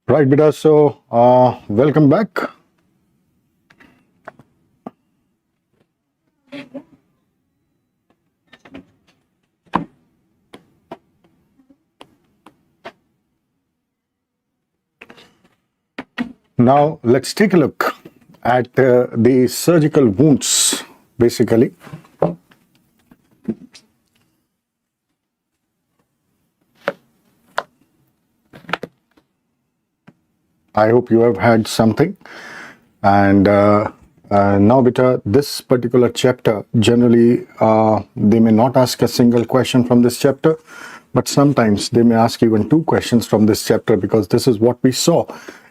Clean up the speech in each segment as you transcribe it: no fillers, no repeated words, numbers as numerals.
Right, beta. So, welcome back. Now, let's take a look at the surgical wounds, basically. I hope you have had something. And now, beta, this particular chapter, generally, they may not ask a single question from this chapter, but sometimes they may ask even two questions from this chapter because this is what we saw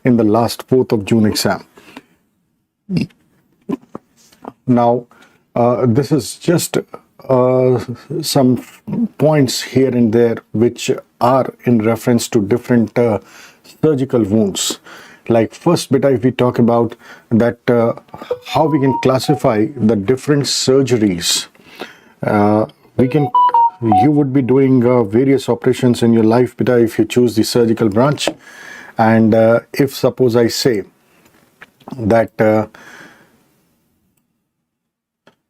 in the last 4th of June exam. Now, this is just some points here and there which are in reference to different surgical wounds. Like first bit, if we talk about that, how we can classify the different surgeries. You would be doing various operations in your life, beta, if you choose the surgical branch. And if suppose I say that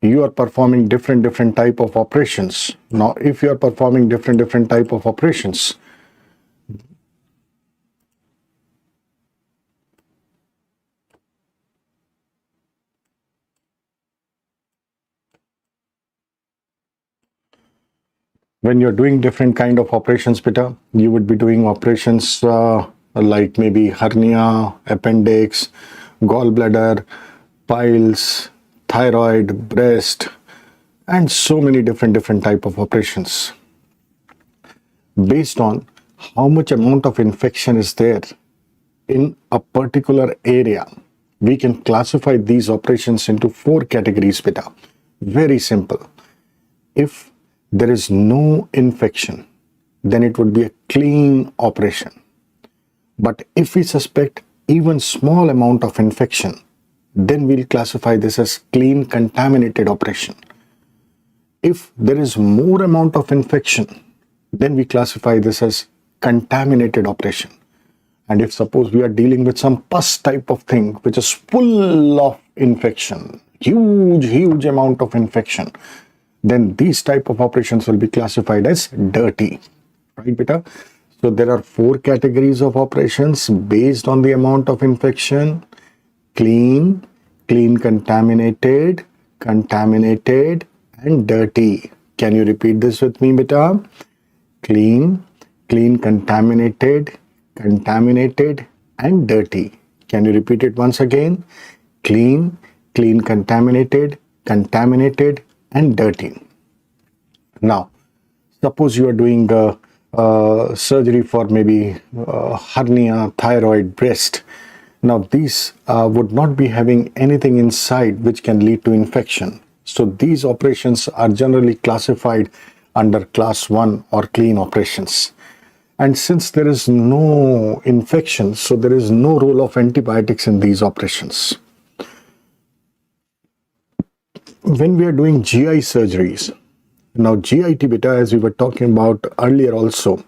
you are performing different type of operations. Now, if you are performing different type of operations, when you're doing different kind of operations, beta, you would be doing operations like maybe hernia, appendix, gallbladder, piles, thyroid, breast, and so many different type of operations. Based on how much amount of infection is there in a particular area, we can classify these operations into 4 categories, beta. Very simple. If there is no infection, then it would be a clean operation. But if we suspect even small amount of infection, then we'll classify this as clean contaminated operation. If there is more amount of infection, then we classify this as contaminated operation. And if suppose we are dealing with some pus type of thing, which is full of infection, huge amount of infection, then these type of operations will be classified as dirty. Right, beta? So there are 4 categories of operations based on the amount of infection: clean, clean contaminated, contaminated, and dirty. Can you repeat this with me, beta? Clean, clean contaminated, contaminated, and dirty. Can you repeat it once again? Clean, clean contaminated, contaminated, and dirty. Now, suppose you are doing surgery for maybe hernia, thyroid, breast. Now, these would not be having anything inside which can lead to infection. So, these operations are generally classified under class 1 or clean operations. And since there is no infection, so there is no role of antibiotics in these operations. When we are doing GI surgeries, now GIT, beta, as we were talking about earlier also,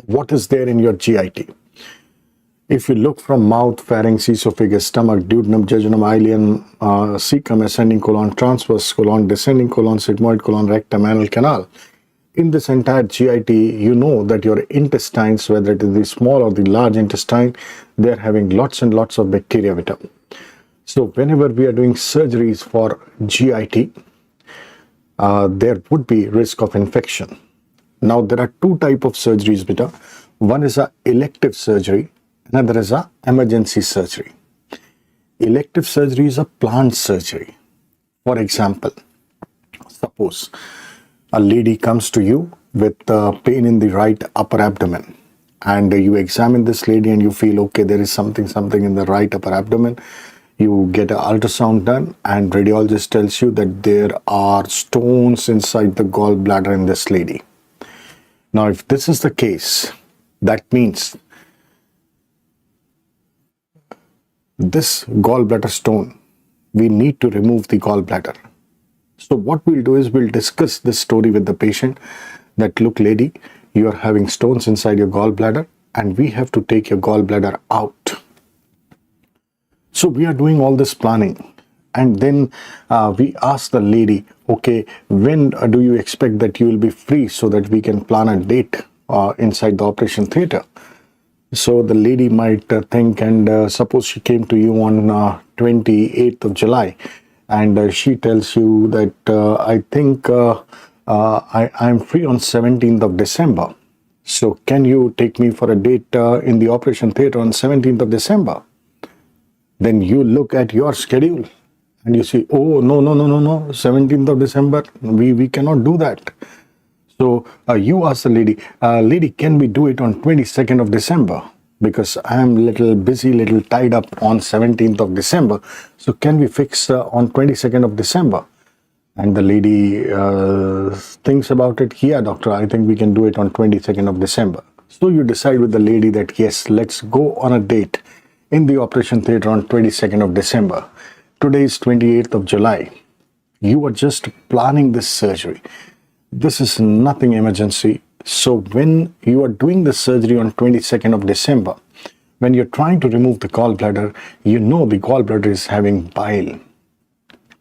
what is there in your GIT? If you look from mouth, pharynx, esophagus, stomach, duodenum, jejunum, ileum, cecum, ascending colon, transverse colon, descending colon, sigmoid colon, rectum, anal canal, in this entire GIT, you know that your intestines, whether it is the small or the large intestine, they are having lots and lots of bacteria, beta. So whenever we are doing surgeries for GIT, there would be risk of infection. Now there are 2 types of surgeries, beta. One is a elective surgery, another is a emergency surgery. Elective surgery is a planned surgery. For example, suppose a lady comes to you with pain in the right upper abdomen, and you examine this lady and you feel, okay, there is something in the right upper abdomen. You get an ultrasound done and radiologist tells you that there are stones inside the gallbladder in this lady. Now, if this is the case, that means this gallbladder stone, we need to remove the gallbladder. So what we'll do is we'll discuss this story with the patient that, look, lady, you are having stones inside your gallbladder. and we have to take your gallbladder out. So we are doing all this planning, and then we ask the lady, okay, when do you expect that you will be free so that we can plan a date inside the operation theater? So the lady might think, and suppose she came to you on 28th of July, and she tells you that I think I'm free on 17th of December. So can you take me for a date in the operation theater on 17th of December? Then you look at your schedule and you say, oh, no, 17th of December, we cannot do that. So you ask the lady, lady, can we do it on 22nd of December? Because I'm a little busy, little tied up on 17th of December. So can we fix on 22nd of December? And the lady thinks about it. Yeah, doctor, I think we can do it on 22nd of December. So you decide with the lady that, yes, let's go on a date in the operation theater on 22nd of December. Today is 28th of July. You are just planning this surgery. This is nothing emergency. So when you are doing the surgery on 22nd of December, when you're trying to remove the gallbladder, you know the gallbladder is having bile.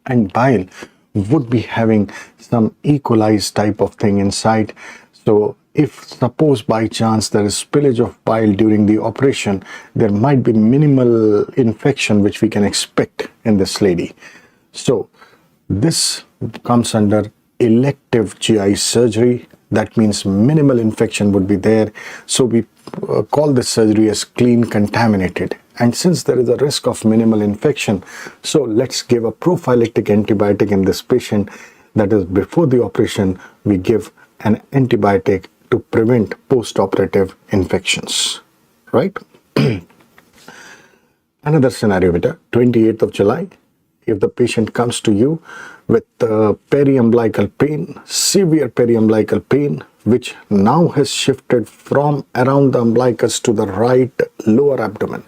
And bile would be having some E. coli type of thing inside. So if suppose by chance there is spillage of bile during the operation, there might be minimal infection which we can expect in this lady. So this comes under elective GI surgery. That means minimal infection would be there. So we call this surgery as clean contaminated. And since there is a risk of minimal infection, so let's give a prophylactic antibiotic in this patient. That is, before the operation, we give an antibiotic to prevent post-operative infections, right? Another scenario, beta, 28th of July, if the patient comes to you with periumbilical pain, severe periumbilical pain, which now has shifted from around the umbilicus to the right lower abdomen.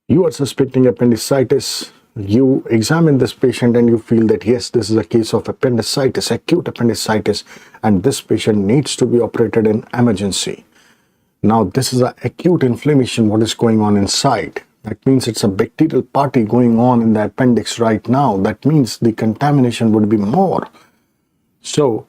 You are suspecting appendicitis. You examine this patient and you feel that yes, this is a case of appendicitis, acute appendicitis, and this patient needs to be operated in emergency. Now this is an acute inflammation, what is going on inside. That means it's a bacterial party going on in the appendix right now. That means the contamination would be more. So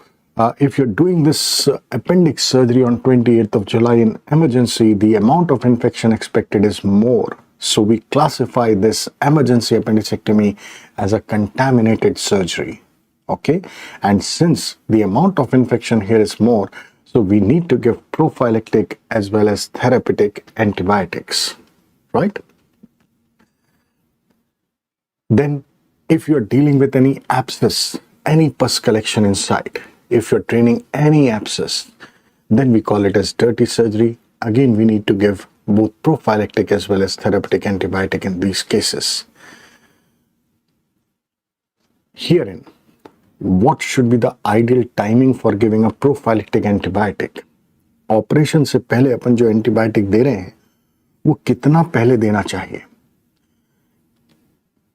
if you're doing this appendix surgery on 28th of July in emergency, the amount of infection expected is more. So we classify this emergency appendicectomy as a contaminated surgery. Okay. And since the amount of infection here is more, so we need to give prophylactic as well as therapeutic antibiotics, right? Then if you're dealing with any abscess, any pus collection inside, if you're draining any abscess, then we call it as dirty surgery. Again, we need to give both prophylactic as well as therapeutic antibiotic in these cases. Herein, what should be the ideal timing for giving a prophylactic antibiotic? Operation से पहले अपन जो antibiotic दे रहे हैं वो कितना पहले देना चाहिए?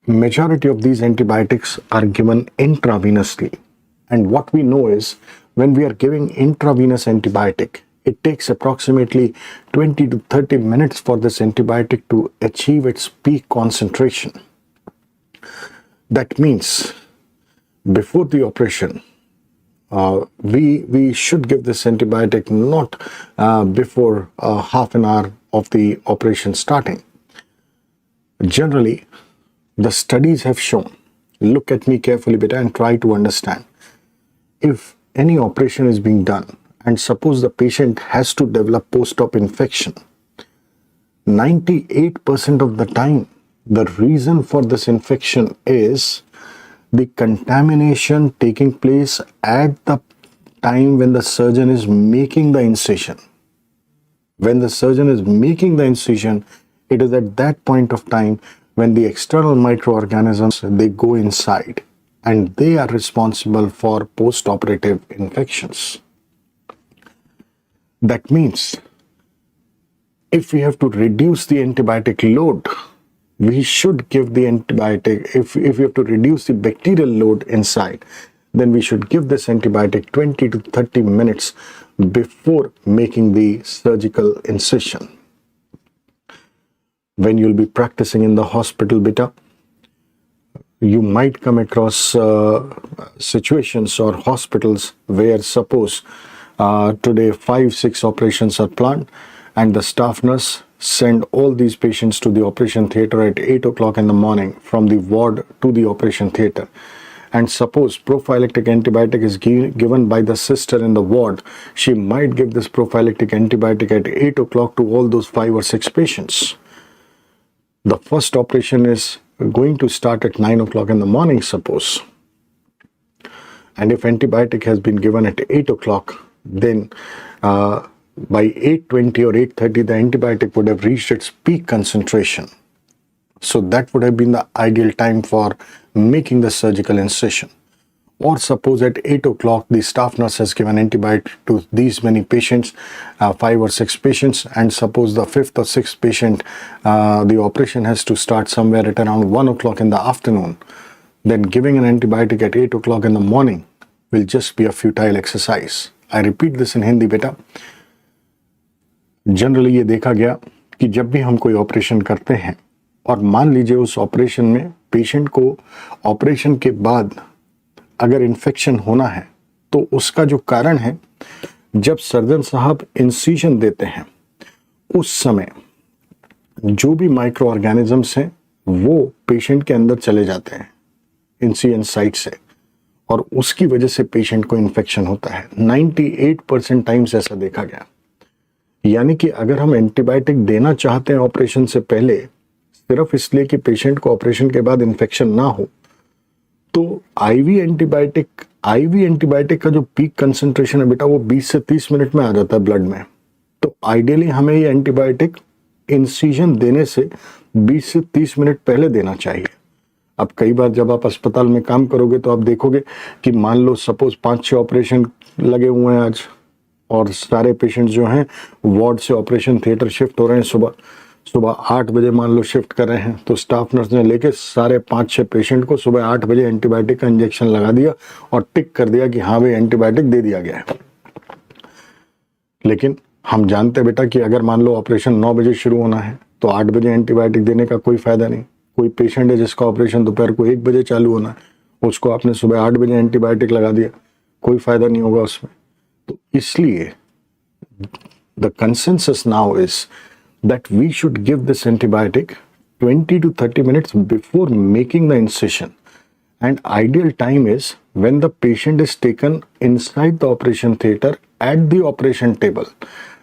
Majority of these antibiotics are given intravenously, and what we know is when we are giving intravenous antibiotic, it takes approximately 20 to 30 minutes for this antibiotic to achieve its peak concentration. That means before the operation, we should give this antibiotic not before half an hour of the operation starting. Generally, the studies have shown, look at me carefully beta and try to understand. If any operation is being done and suppose the patient has to develop post-op infection, 98% of the time, the reason for this infection is the contamination taking place at the time when the surgeon is making the incision. When the surgeon is making the incision, it is at that point of time when the external microorganisms, they go inside and they are responsible for post-operative infections. That means if we have to reduce the antibiotic load, we should give the antibiotic. If we have to reduce the bacterial load inside, then we should give this antibiotic 20 to 30 minutes before making the surgical incision. When you'll be practicing in the hospital, beta, you might come across situations or hospitals where suppose today 5-6 operations are planned and the staff nurse send all these patients to the operation theater at 8 o'clock in the morning from the ward to the operation theater. And suppose prophylactic antibiotic is given by the sister in the ward, she might give this prophylactic antibiotic at 8 o'clock to all those 5 or 6 patients. The first operation is going to start at 9 o'clock in the morning, suppose. And if antibiotic has been given at 8 o'clock, then by 8:20 or 8:30, the antibiotic would have reached its peak concentration. So that would have been the ideal time for making the surgical incision. Or suppose at 8 o'clock, the staff nurse has given antibiotic to these many patients, 5 or 6 patients, and suppose the 5th or 6th patient, the operation has to start somewhere at around 1 o'clock in the afternoon. Then giving an antibiotic at 8 o'clock in the morning will just be a futile exercise. I repeat this in Hindi, beta. Generally ये देखा गया कि जब भी हम कोई operation करते हैं और मान लीजिए उस ऑपरेशन में पेशेंट को ऑपरेशन के बाद अगर इन्फेक्शन होना है तो उसका जो कारण है, जब सर्जन साहब इंसिजन देते हैं उस समय जो भी माइक्रो ऑर्गेनिजम्स हैं वो पेशेंट के अंदर चले जाते हैं इंसिजन साइट से और उसकी वजह से पेशेंट को इन्फेक्शन होता है। 98% टाइम्स ऐसा देखा गया। यानी कि अगर हम एंटीबायोटिक देना चाहते हैं ऑपरेशन से पहले सिर्फ इसलिए कि पेशेंट को ऑपरेशन के बाद इन्फेक्शन ना हो, तो आईवी एंटीबायोटिक का जो पीक कंसंट्रेशन है बेटा वो 20 से 30 मिनट में आ जाता है ब्लड में। तो आइडियली हमें ये एंटीबायोटिक इंसिजन देने से 20 से 30 मिनट पहले देना चाहिए। अब कई बार जब आप अस्पताल में काम करोगे तो आप देखोगे कि मान लो सपोज 5-6 ऑपरेशन लगे हुए हैं आज और सारे पेशेंट्स जो हैं वार्ड से ऑपरेशन थिएटर शिफ्ट हो रहे हैं। सुबह 8 बजे मान लो शिफ्ट कर रहे हैं तो स्टाफ नर्स ने लेके सारे 5-6 पेशेंट को सुबह 8 बजे एंटीबायोटिक का इंजेक्शन लगा दिया और टिक कर दिया कि हाँ भाई एंटीबायोटिक दे दिया गया है। लेकिन हम जानते बेटा कि अगर मान लो ऑपरेशन 9 बजे शुरू होना है तो 8 बजे एंटीबायोटिक देने का कोई फायदा नहीं। कोई पेशेंट है जिसका ऑपरेशन दोपहर को 1 बजे चालू होना है, उसको आपने सुबह 8 बजे एंटीबायोटिक लगा दिया, कोई फायदा नहीं होगा उसमें। तो इसलिए the consensus now is that we should give this antibiotic 20 to 30 minutes before making the incision, and ideal time is when the patient is taken inside the operation theater at the operation table.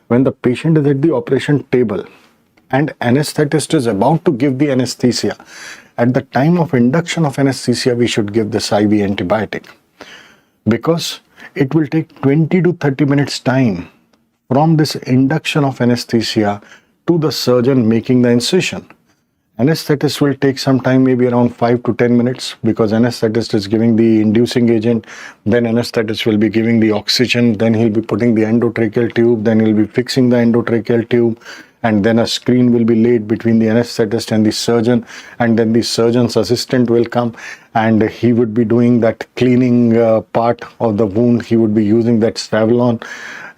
When the patient is at the operation table and anesthetist is about to give the anesthesia, at the time of induction of anesthesia we should give this IV antibiotic, because it will take 20 to 30 minutes time from this induction of anesthesia to the surgeon making the incision. Anesthetist will take some time, maybe around 5 to 10 minutes, because anesthetist is giving the inducing agent, then anesthetist will be giving the oxygen, then he'll be putting the endotracheal tube, then he'll be fixing the endotracheal tube, and then a screen will be laid between the anesthetist and the surgeon, and then the surgeon's assistant will come and he would be doing that cleaning part of the wound. He would be using that Savlon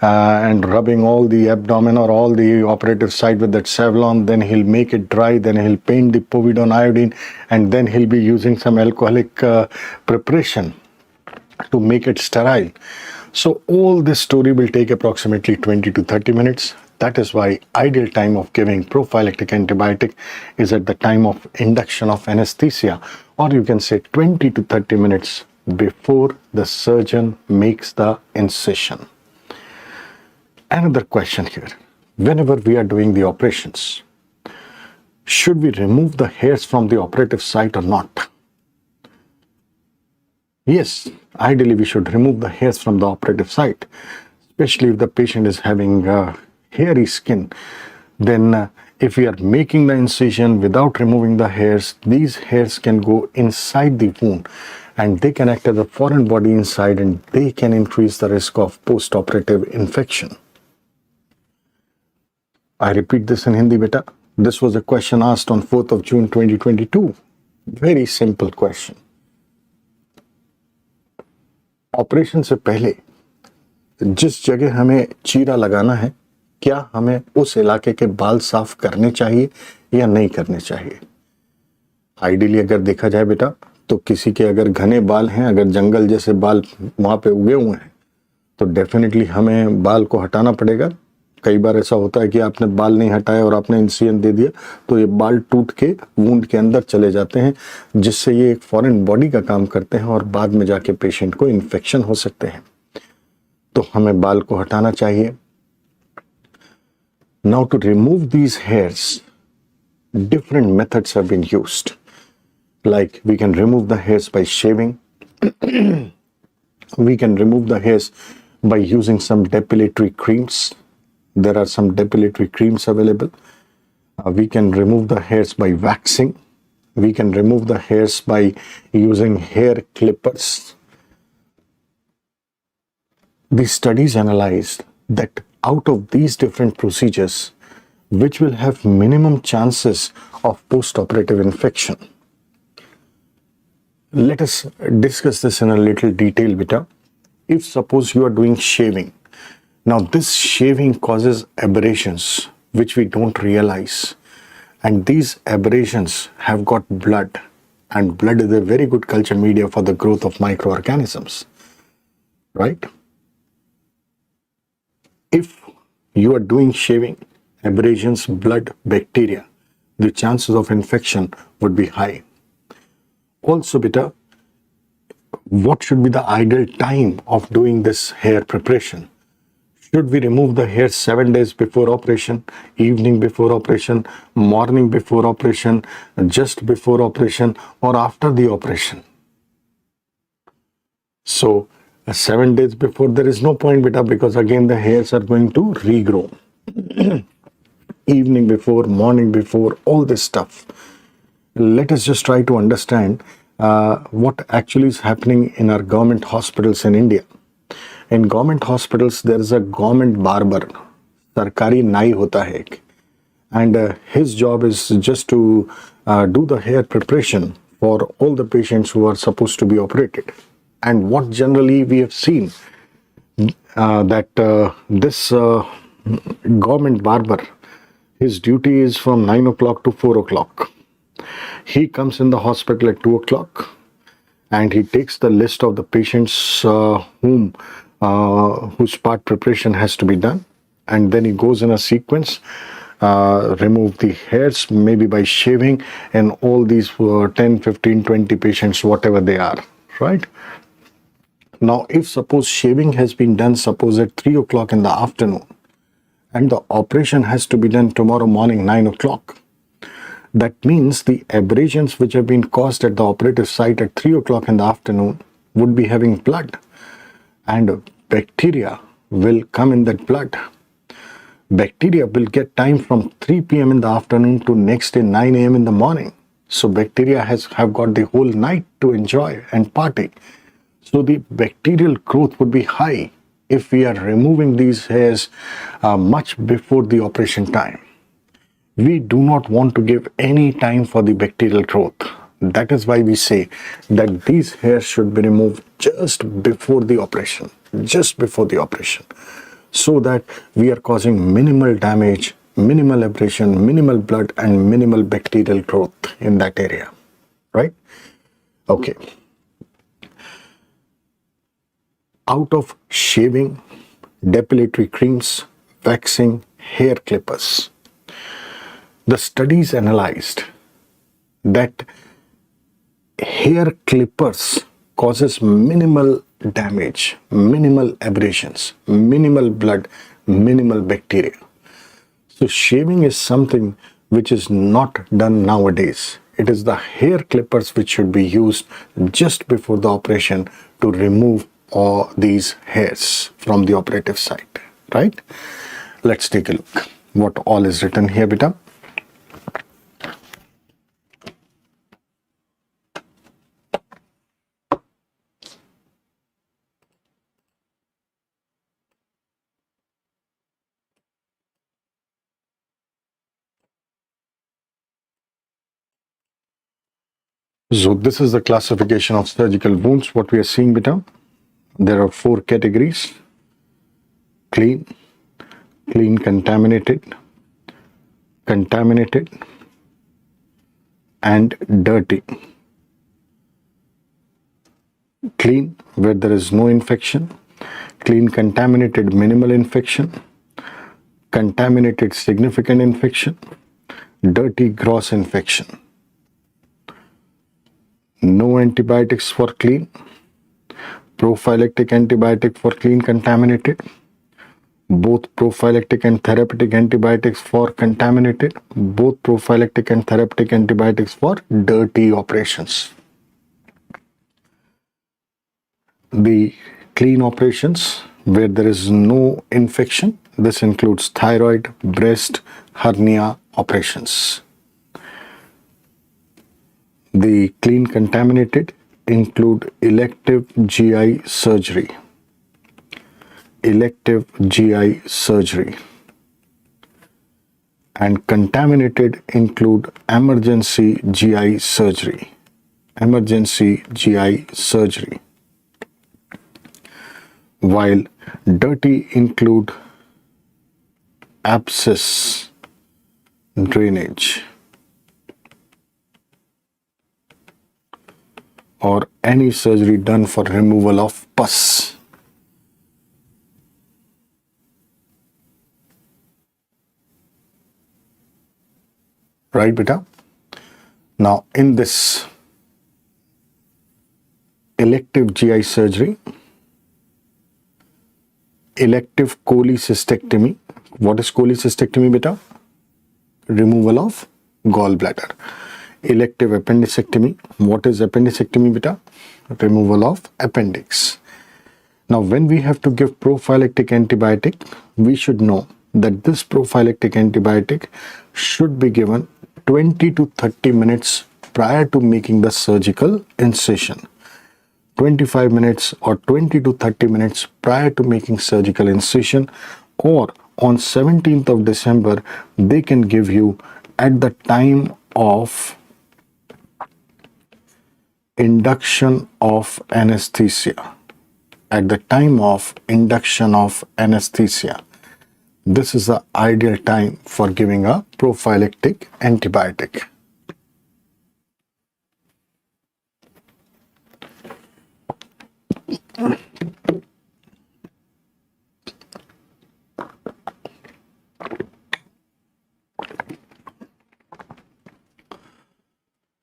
and rubbing all the abdomen or all the operative site with that Savlon. Then he'll make it dry, then he'll paint the povidone iodine, and then he'll be using some alcoholic preparation to make it sterile. So all this story will take approximately 20 to 30 minutes. That is why ideal time of giving prophylactic antibiotic is at the time of induction of anesthesia, or you can say 20 to 30 minutes before the surgeon makes the incision. Another question here, whenever we are doing the operations, should we remove the hairs from the operative site or not? Yes, ideally we should remove the hairs from the operative site, especially if the patient is having hairy skin. Then if we are making the incision without removing the hairs, these hairs can go inside the wound and they can act as a foreign body inside, and they can increase the risk of post-operative infection. I repeat this in Hindi, beta. This was a question asked on 4th of June 2022. Very simple question. Operation से पहले जिस जगह हमें चीरा लगाना है, क्या हमें उस इलाके के बाल साफ करने चाहिए या नहीं करने चाहिए? आइडियली अगर देखा जाए बेटा, तो किसी के अगर घने बाल हैं, अगर जंगल जैसे बाल वहां पे उगे हुए हैं, तो डेफिनेटली हमें बाल को हटाना पड़ेगा। कई बार ऐसा होता है कि आपने बाल नहीं हटाया और आपने इंसिजन दे दिया, तो ये बाल टूट के वुंड के अंदर चले जाते हैं, जिससे ये एक फॉरेन बॉडी का काम करते हैं और बाद में जाके पेशेंट को इन्फेक्शन हो सकते हैं। तो हमें बाल को हटाना चाहिए। Now to remove these hairs, different methods have been used. Like we can remove the hairs by shaving. We can remove the hairs by using some depilatory creams. There are some depilatory creams available. We can remove the hairs by waxing. We can remove the hairs by using hair clippers. These studies analyzed that out of these different procedures, which will have minimum chances of post-operative infection. Let us discuss this in a little detail, beta. If suppose you are doing shaving, now this shaving causes aberrations which we don't realize, and these aberrations have got blood, and blood is a very good culture media for the growth of microorganisms, right? If you are doing shaving, abrasions, blood, bacteria, the chances of infection would be high. Also, beta, what should be the ideal time of doing this hair preparation? Should we remove the hair 7 days before operation, evening before operation, morning before operation, just before operation, or after the operation? So, 7 days before, there is no point, beta, because again the hairs are going to regrow. Evening before, morning before, all this stuff. Let us just try to understand what actually is happening in our government hospitals in India. In government hospitals, there is a government barber, sarkari nai hota hai ek, and his job is just to do the hair preparation for all the patients who are supposed to be operated. And what generally we have seen that this government barber, his duty is from 9 o'clock to 4 o'clock. He comes in the hospital at 2 o'clock and he takes the list of the patients whose part preparation has to be done, and then he goes in a sequence, remove the hairs maybe by shaving, and all these 10, 15, 20 patients, whatever they are, right? Now, if suppose shaving has been done, suppose at 3 o'clock in the afternoon, and the operation has to be done tomorrow morning, 9 o'clock, that means the abrasions which have been caused at the operative site at 3 o'clock in the afternoon would be having blood, and bacteria will come in that blood. Bacteria will get time from 3 p.m. in the afternoon to next day 9 a.m. in the morning. So bacteria have got the whole night to enjoy and party. So the bacterial growth would be high if we are removing these hairs much before the operation time. We do not want to give any time for the bacterial growth. That is why we say that these hairs should be removed just before the operation, so that we are causing minimal damage, minimal abrasion, minimal blood, and minimal bacterial growth in that area, right? Okay. Out of shaving, depilatory creams, waxing, hair clippers, the studies analyzed that hair clippers causes minimal damage, minimal abrasions, minimal blood, minimal bacteria. So shaving is something which is not done nowadays. It is the hair clippers which should be used just before the operation to remove all these hairs from the operative site, right? Let's take a look what all is written here, beta. So this is the classification of surgical wounds, what we are seeing, beta. There are four categories: clean, clean contaminated, contaminated, and dirty. Clean, where there is no infection; clean contaminated, minimal infection; contaminated, significant infection; dirty, gross infection. No antibiotics for clean, prophylactic antibiotic for clean contaminated, both prophylactic and therapeutic antibiotics for contaminated, both prophylactic and therapeutic antibiotics for dirty operations. The clean operations where there is no infection, this includes thyroid, breast, hernia operations. The clean contaminated include elective GI surgery, elective GI surgery, and contaminated include emergency GI surgery, emergency GI surgery, while dirty include abscess drainage or any surgery done for removal of pus. Right, beta? Now, in this elective GI surgery, elective cholecystectomy. What is cholecystectomy, beta? Removal of gallbladder. Elective appendicectomy. What is appendicectomy, beta? Removal of appendix. Now, when we have to give prophylactic antibiotic, we should know that this prophylactic antibiotic should be given 20 to 30 minutes prior to making the surgical incision. 25 minutes or 20 to 30 minutes prior to making surgical incision, or on 17th of December, they can give you at the time of induction of anesthesia. At the time of induction of anesthesia, this is the ideal time for giving a prophylactic antibiotic.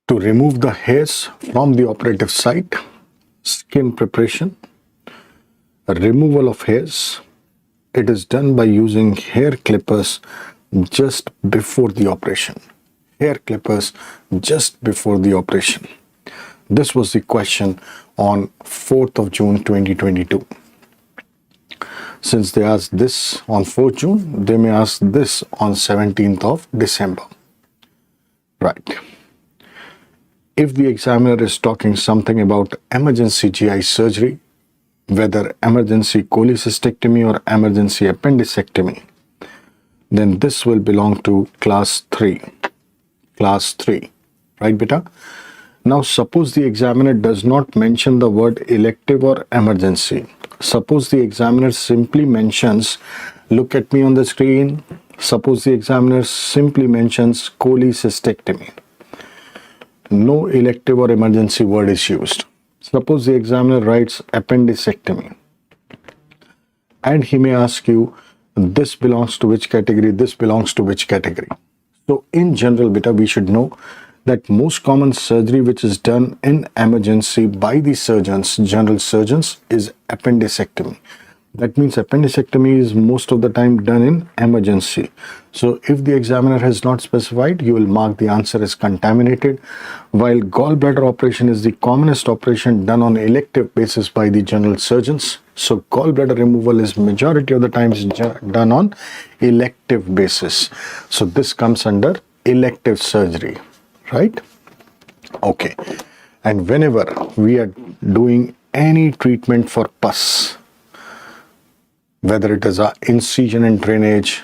To remove the hairs from the operative site, skin preparation, removal of hairs, it is done by using hair clippers just before the operation. Hair clippers just before the operation. This was the question on 4th of June 2022. Since they asked this on 4th June, they may ask this on 17th of December. Right. If the examiner is talking something about emergency GI surgery, whether emergency cholecystectomy or emergency appendicectomy, then this will belong to class 3. Class 3. Right, beta? Now, suppose the examiner does not mention the word elective or emergency. Suppose the examiner simply mentions, look at me on the screen. Suppose the examiner simply mentions cholecystectomy. No elective or emergency word is used. Suppose the examiner writes appendicectomy, and he may ask you, this belongs to which category, this belongs to which category. So in general, beta, we should know that most common surgery which is done in emergency by the surgeons, general surgeons, is appendicectomy. That means appendicectomy is most of the time done in emergency. So if the examiner has not specified, you will mark the answer as contaminated, while gallbladder operation is the commonest operation done on elective basis by the general surgeons. So gallbladder removal is majority of the times done on elective basis. So this comes under elective surgery, right? Okay. And whenever we are doing any treatment for pus, whether it is a incision and drainage,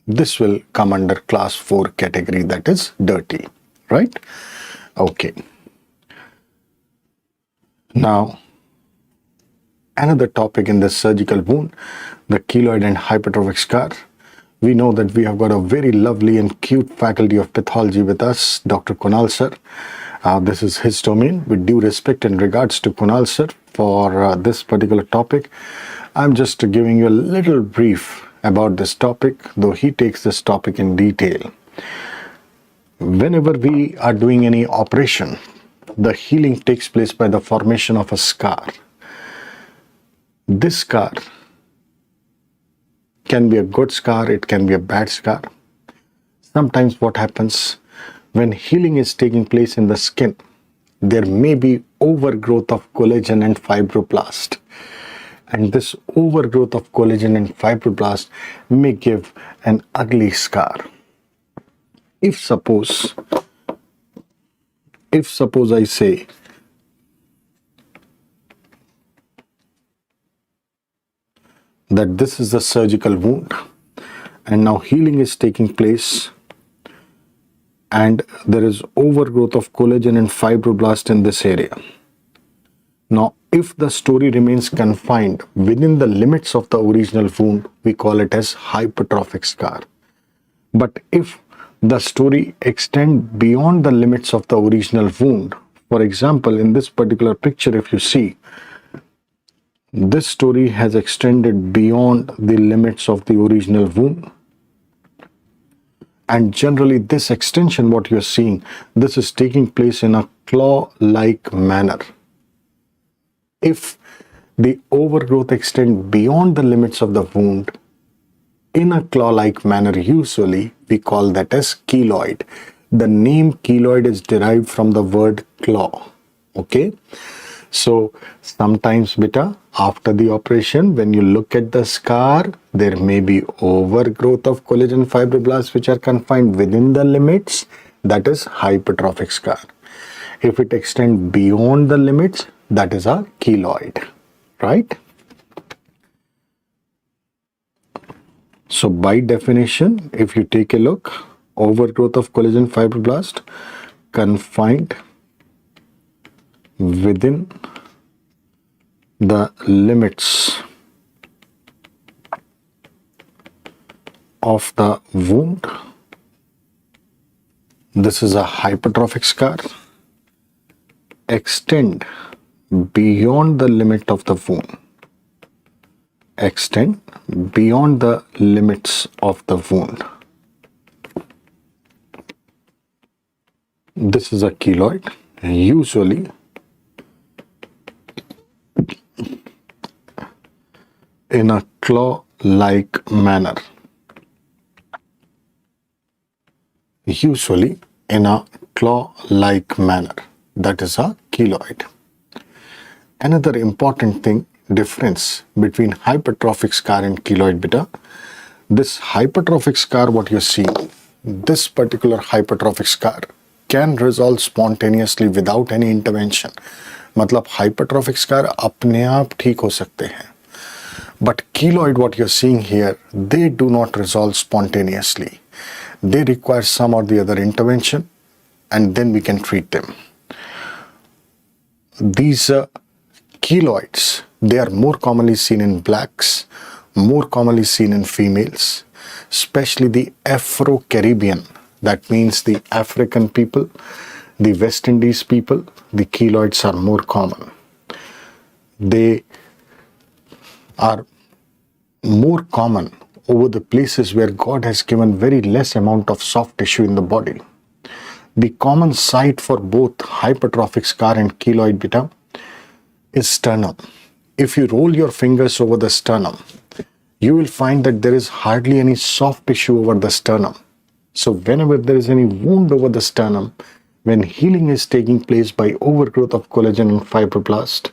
this will come under class 4 category, that is dirty, right? Okay. Now, another topic in this surgical wound, the keloid and hypertrophic scar. We know that we have got a very lovely and cute faculty of pathology with us, Dr. Kunal sir. This is his domain. With due respect and regards to Kunal sir for this particular topic, I'm just giving you a little brief about this topic, though he takes this topic in detail. Whenever we are doing any operation, the healing takes place by the formation of a scar. This scar can be a good scar, it can be a bad scar. Sometimes what happens when healing is taking place in the skin, there may be overgrowth of collagen and fibroblast. And this overgrowth of collagen and fibroblast may give an ugly scar. If suppose I say that this is a surgical wound and now healing is taking place and there is overgrowth of collagen and fibroblast in this area. Now, if the story remains confined within the limits of the original wound, we call it as hypertrophic scar. But if the story extends beyond the limits of the original wound, for example, in this particular picture, if you see, this story has extended beyond the limits of the original wound. And generally this extension, what you're seeing, this is taking place in a claw-like manner. If the overgrowth extends beyond the limits of the wound in a claw-like manner, usually we call that as keloid. The name keloid is derived from the word claw. Okay. So sometimes beta, after the operation, when you look at the scar, there may be overgrowth of collagen fibroblasts which are confined within the limits, that is hypertrophic scar. If it extends beyond the limits, that is a keloid, right? So by definition, if you take a look, overgrowth of collagen fibroblast confined within the limits of the wound. This is a hypertrophic scar. Extend beyond the limit of the wound. Extend beyond the limits of the wound. This is a keloid. Usually in a claw-like manner. Usually in a claw-like manner. That is a keloid. Another important difference between hypertrophic scar and keloid beta. This hypertrophic scar, what you see, this particular hypertrophic scar can resolve spontaneously without any intervention. मतलब hypertrophic scar अपने आप ठीक हो सकते हैं. But keloid, what you're seeing here, they do not resolve spontaneously. They require some or the other intervention and then we can treat them. These keloids, they are more commonly seen in blacks, more commonly seen in females, especially the Afro-Caribbean. That means the African people, the West Indies people, the keloids are more common. They are more common over the places where God has given very less amount of soft tissue in the body. The common site for both hypertrophic scar and keloid beta is sternum. If you roll your fingers over the sternum, you will find that there is hardly any soft tissue over the sternum. So whenever there is any wound over the sternum, when healing is taking place by overgrowth of collagen and fibroblast,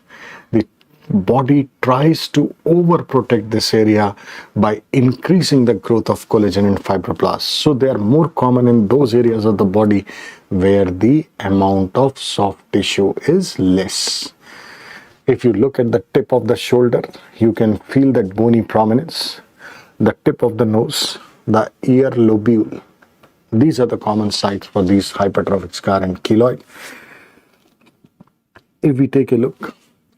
the body tries to overprotect this area by increasing the growth of collagen and fibroblasts. So they are more common in those areas of the body where the amount of soft tissue is less. If you look at the tip of the shoulder, you can feel that bony prominence, the tip of the nose, the ear lobule. These are the common sites for these hypertrophic scar and keloid. If we take a look,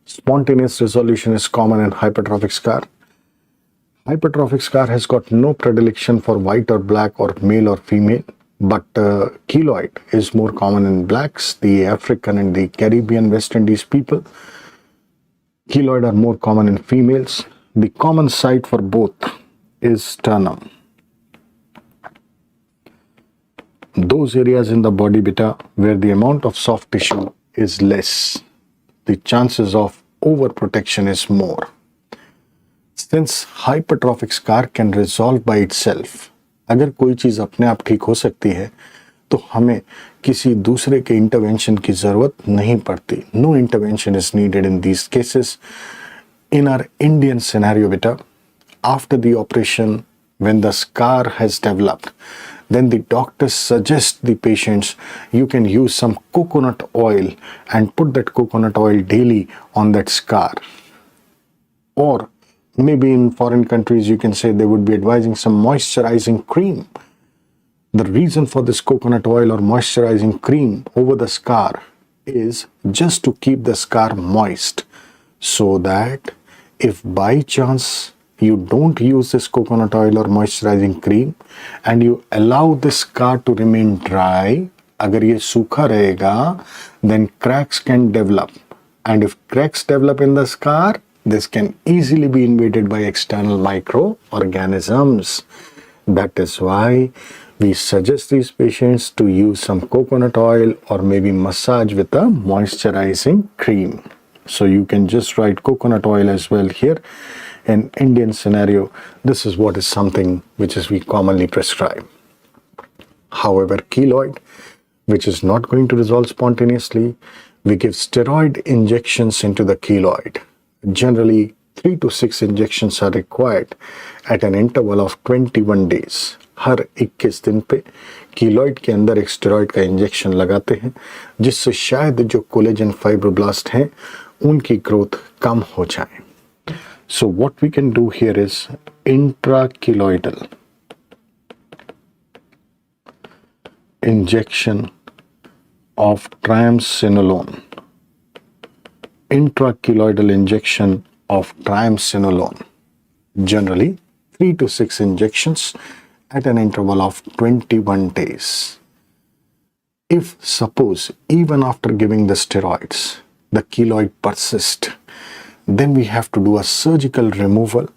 Spontaneous resolution is common in hypertrophic scar. Hypertrophic scar has got no predilection for white or black or male or female, but keloid is more common in blacks, the African and the Caribbean West Indies people. Keloid are more common in females. The common site for both is sternum. Those areas in the body beta where the amount of soft tissue is less, the chances of overprotection is more. Since hypertrophic scar can resolve by itself, अगर कोई चीज़ अपने आप ठीक हो सकती है तो हमें किसी दूसरे के इंटरवेंशन की ज़रूरत नहीं पड़ती. No intervention is needed in these cases. In our Indian scenario beta, after the operation, when the scar has developed, then the doctors suggest the patients you can use some coconut oil and put that coconut oil daily on that scar. Or maybe in foreign countries you can say they would be advising some moisturizing cream. The reason for this coconut oil or moisturizing cream over the scar is just to keep the scar moist, so that if by chance you don't use this coconut oil or moisturizing cream and you allow this scar to remain dry, अगर ये सूखा रहेगा, then cracks can develop. And if cracks develop in the scar, this can easily be invaded by external microorganisms. That is why we suggest these patients to use some coconut oil or maybe massage with a moisturizing cream. So you can just write coconut oil as well here. In Indian scenario, this is what is something which is we commonly prescribe. However, keloid, which is not going to resolve spontaneously, we give steroid injections into the keloid. Generally, 3 to 6 injections are required at an interval of 21 days. हर 21 दिन पे keloid के अंदर एक steroid का injection लगाते हैं, जिससे शायद जो कोलेजन फाइब्रोब्लास्ट हैं उनकी ग्रोथ कम हो जाए. So what we can do here is intrakeloidal injection of triamcinolone. Intrakeloidal injection of triamcinolone. Generally 3 to 6 injections at an interval of 21 days. If suppose even after giving the steroids, the keloid persists, then we have to do a surgical removal.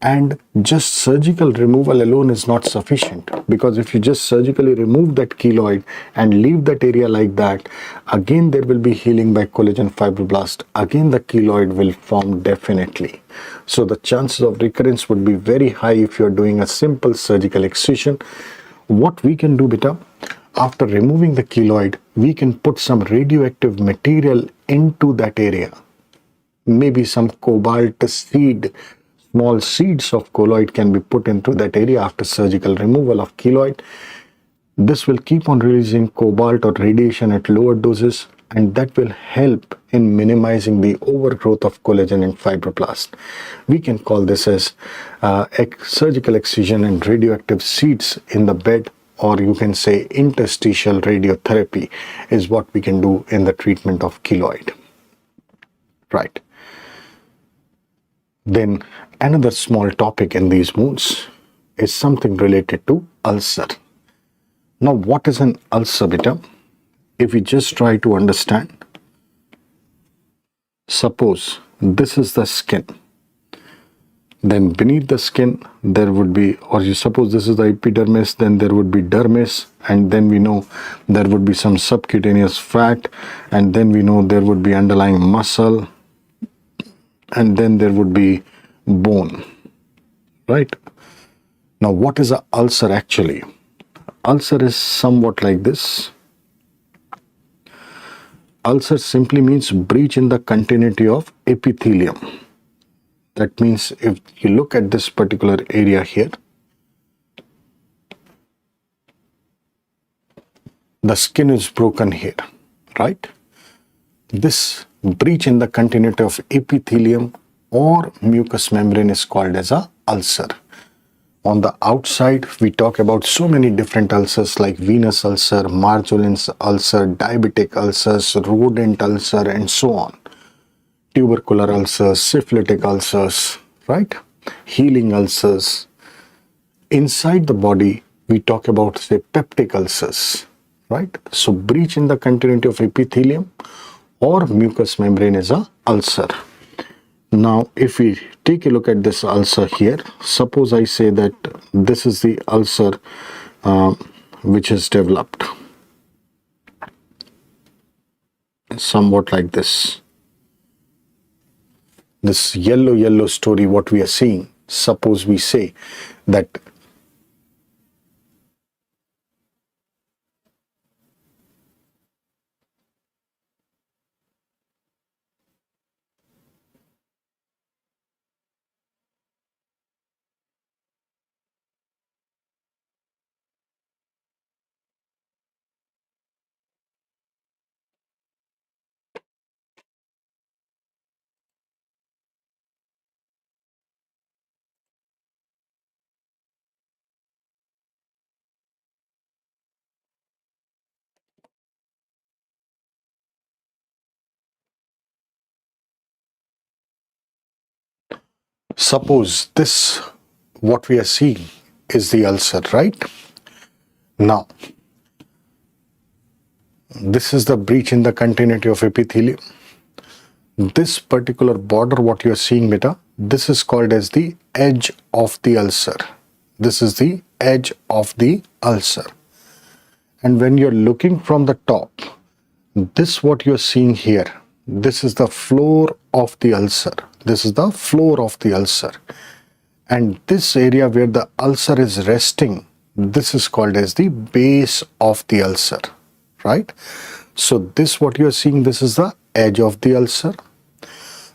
And just surgical removal alone is not sufficient, because if you just surgically remove that keloid and leave that area like that, again there will be healing by collagen fibroblast. Again the keloid will form definitely. So the chances of recurrence would be very high if you are doing a simple surgical excision. What we can do beta, after removing the keloid, we can put some radioactive material into that area. Maybe some cobalt seed, small seeds of colloid can be put into that area after surgical removal of keloid. This will keep on releasing cobalt or radiation at lower doses, and that will help in minimizing the overgrowth of collagen and fibroblast. We can call this as surgical excision and radioactive seeds in the bed, or you can say interstitial radiotherapy is what we can do in the treatment of keloid. Right. Then another small topic in these wounds is something related to ulcer. Now what is an ulcer beta? If we just try to understand, suppose this is the skin, then beneath the skin there would be, or you suppose this is the epidermis, then there would be dermis, and then we know there would be some subcutaneous fat, and then we know there would be underlying muscle, and then there would be bone, right? Now what is an ulcer actually? Ulcer is somewhat like this. Ulcer simply means breach in the continuity of epithelium. That means if you look at this particular area here, the skin is broken here, right? This breach in the continuity of epithelium or mucous membrane is called as a ulcer. On the outside, we talk about so many different ulcers like venous ulcer, Marjolin's ulcer, diabetic ulcers, rodent ulcer, and so on. tubercular ulcers, syphilitic ulcers, right? Healing ulcers. Inside the body, we talk about, say, peptic ulcers, right? So breach in the continuity of epithelium or mucous membrane is a ulcer. Now, if we take a look at this ulcer here, suppose I say that this is the ulcer which is developed somewhat like this. This yellow story, what we are seeing, suppose we say that suppose this, what we are seeing is the ulcer, right? Now, this is the breach in the continuity of epithelium. This particular border, what you are seeing, beta, this is called as the edge of the ulcer. This is the edge of the ulcer. And when you're looking from the top, this what you're seeing here, this is the floor of the ulcer. This is the floor of the ulcer. And this area where the ulcer is resting, this is called as the base of the ulcer, right? So this what you're seeing, this is the edge of the ulcer.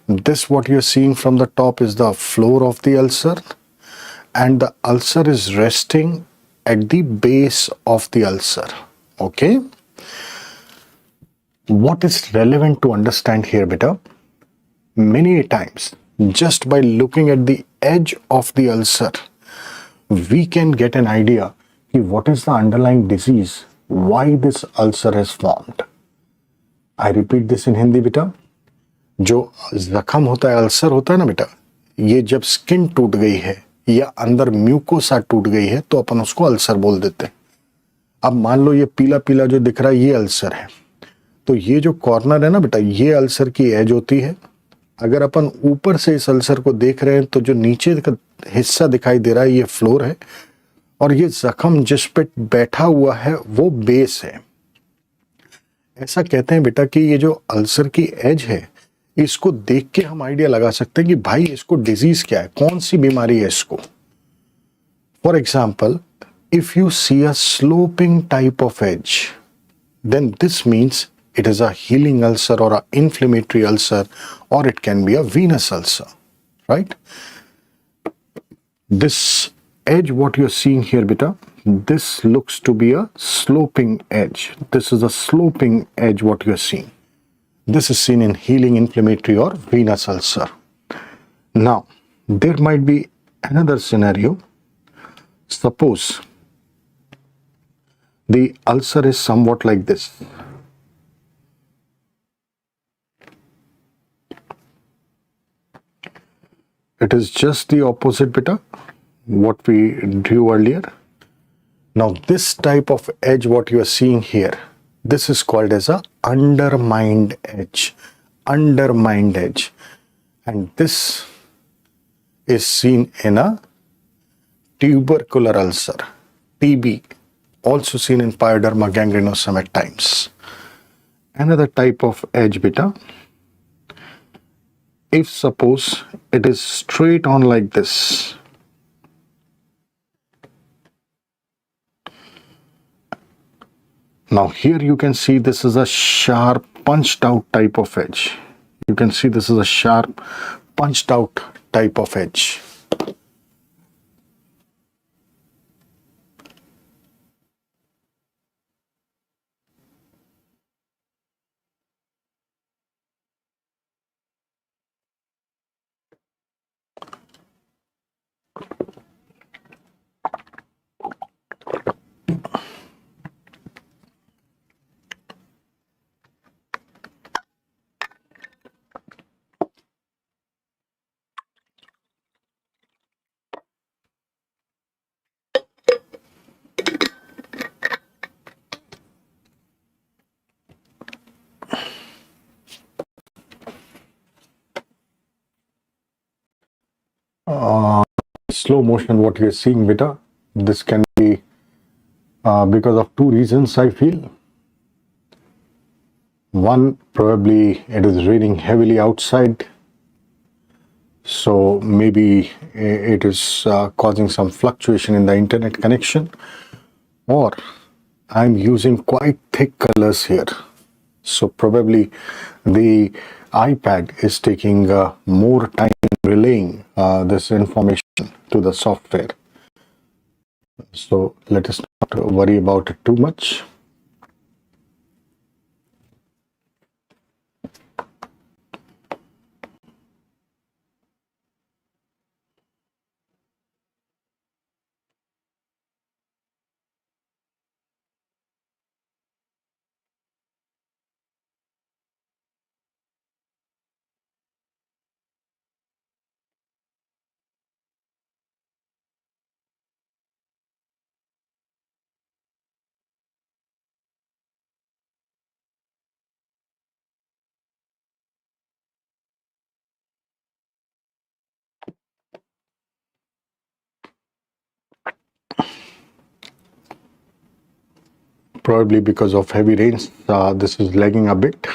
This what you're seeing from the top is the floor of the ulcer. And the ulcer is resting at the base of the ulcer, okay? What is relevant to understand here, beta? Many times, just by looking at the edge of the ulcer, we can get an idea of what is the underlying disease, why this ulcer has formed. I repeat this in Hindi, beta. जो जख्म होता है, ulcer होता है ना बेटा, ये जब स्किन टूट गई है या अंदर म्यूकोसा टूट गई है तो अपन उसको अल्सर बोल देते हैं. अब मान लो ये पीला पीला जो दिख रहा है ये अल्सर है, तो ये जो कॉर्नर है ना बेटा, ये अल्सर की एज होती है. अगर अपन ऊपर से इस अल्सर को देख रहे हैं तो जो नीचे का हिस्सा दिखाई दे रहा है ये फ्लोर है और ये जख्म जिस पे बैठा हुआ है वो बेस है. ऐसा कहते हैं बेटा कि ये जो अल्सर की एज है इसको देख के हम आइडिया लगा सकते हैं कि भाई इसको डिजीज क्या है, कौन सी बीमारी है इसको. For example, if you see a sloping type of edge, then this means it is a healing ulcer or an inflammatory ulcer, or it can be a venous ulcer, right? This edge what you're seeing here, beta, this looks to be a sloping edge. This is a sloping edge what you're seeing. This is seen in healing inflammatory or venous ulcer. Now, there might be another scenario. Suppose the ulcer is somewhat like this. It is just the opposite, beta, what we drew earlier. Now, this type of edge, what you are seeing here, this is called as a undermined edge. Undermined edge. And this is seen in a tubercular ulcer, TB, also seen in pyoderma gangrenosum at times. Another type of edge, beta, if suppose it is straight on like this, now here you can see this is a sharp punched out type of edge. You can see this is a sharp punched out type of edge. Slow motion, what you're seeing, beta, this can be because of two reasons, I feel. One, probably it is raining heavily outside, so maybe it is causing some fluctuation in the internet connection, or I'm using quite thick colors here, so probably the iPad is taking more time relaying this information to the software. So let us not worry about it too much. Probably because of heavy rains, this is lagging a bit.